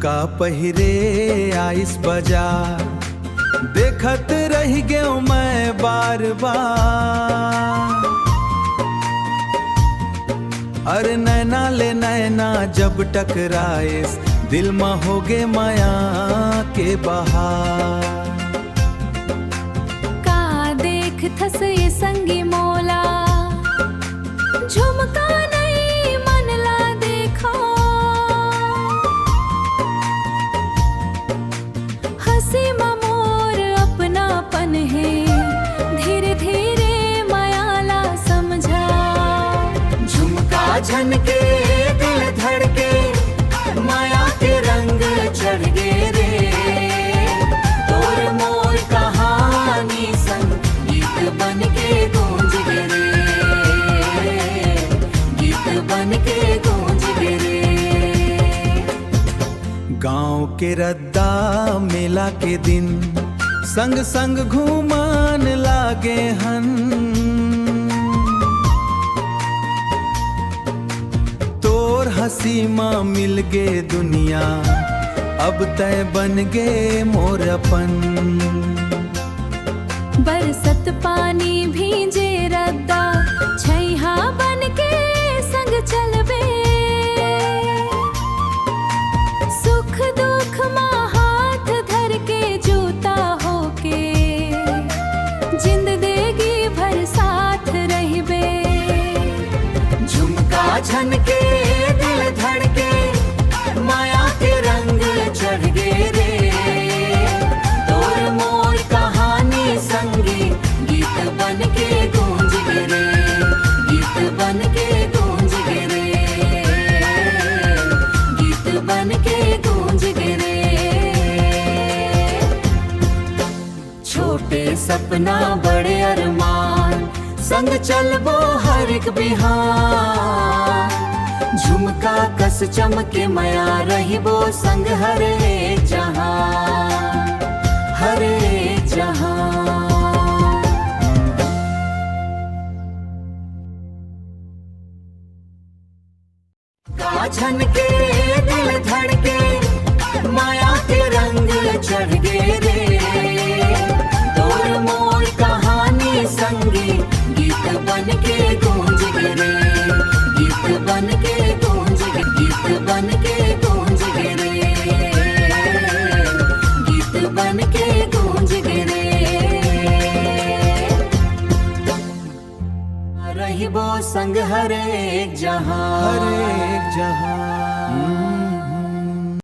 झुमका पहिरे आइस बाजार, देखत रह गयो मैं बार बार। अरे नैना ले नैना जब टकराएस, दिल में होगे माया के बहार। का देख थस ये संगी मोला, झुमका नहीं मन ला देखो। हंसी मोर अपनापन है, धीरे धीरे मायाला समझा। झुमका झनके दिल धड़के, माया के रंग चढ़ गे रे। तोर मोर कहानी संग गीत बन के गूंज गे रे, गीत बन के गूंज गे रे। गांव के रद्दा मेला के दिन, संग संग घूमान लागे हन। तोर हंसी माँ मिल गे दुनिया, अब तय बन गे मोर अपन। बरसत पानी भींजे रद्दा, छैहा बन के संग चलबे। सुख दुख माँ हाथ धर के जूता होके, जिंदगी भर साथ रहबे। झुमका झनके दिल धड़के, माया के रंग चढ़ गे रे। तोर मोर कहानी संगी गीत बन के गूंज गे रे, गीत बन के गूंज गे रे, गीत बन के गूंज गे रे। छोटे सपना बड़े अरमान, संग चलबो हर एक बिहार। झुमका कस चमके माया रहिबो संग हर एक जहां, हर एक जहां। का झनके दिल धड़के, माया के रंग चढ़ गे रे। तोर मोर कहानी संगी गीत बन के गूंज गे रे, गीत बन के गूंज गे, गीत बन के गूंज गे रे, गीत बन के गूंज गे रे। रहिबो संग हर एक जहां, हर एक जहां।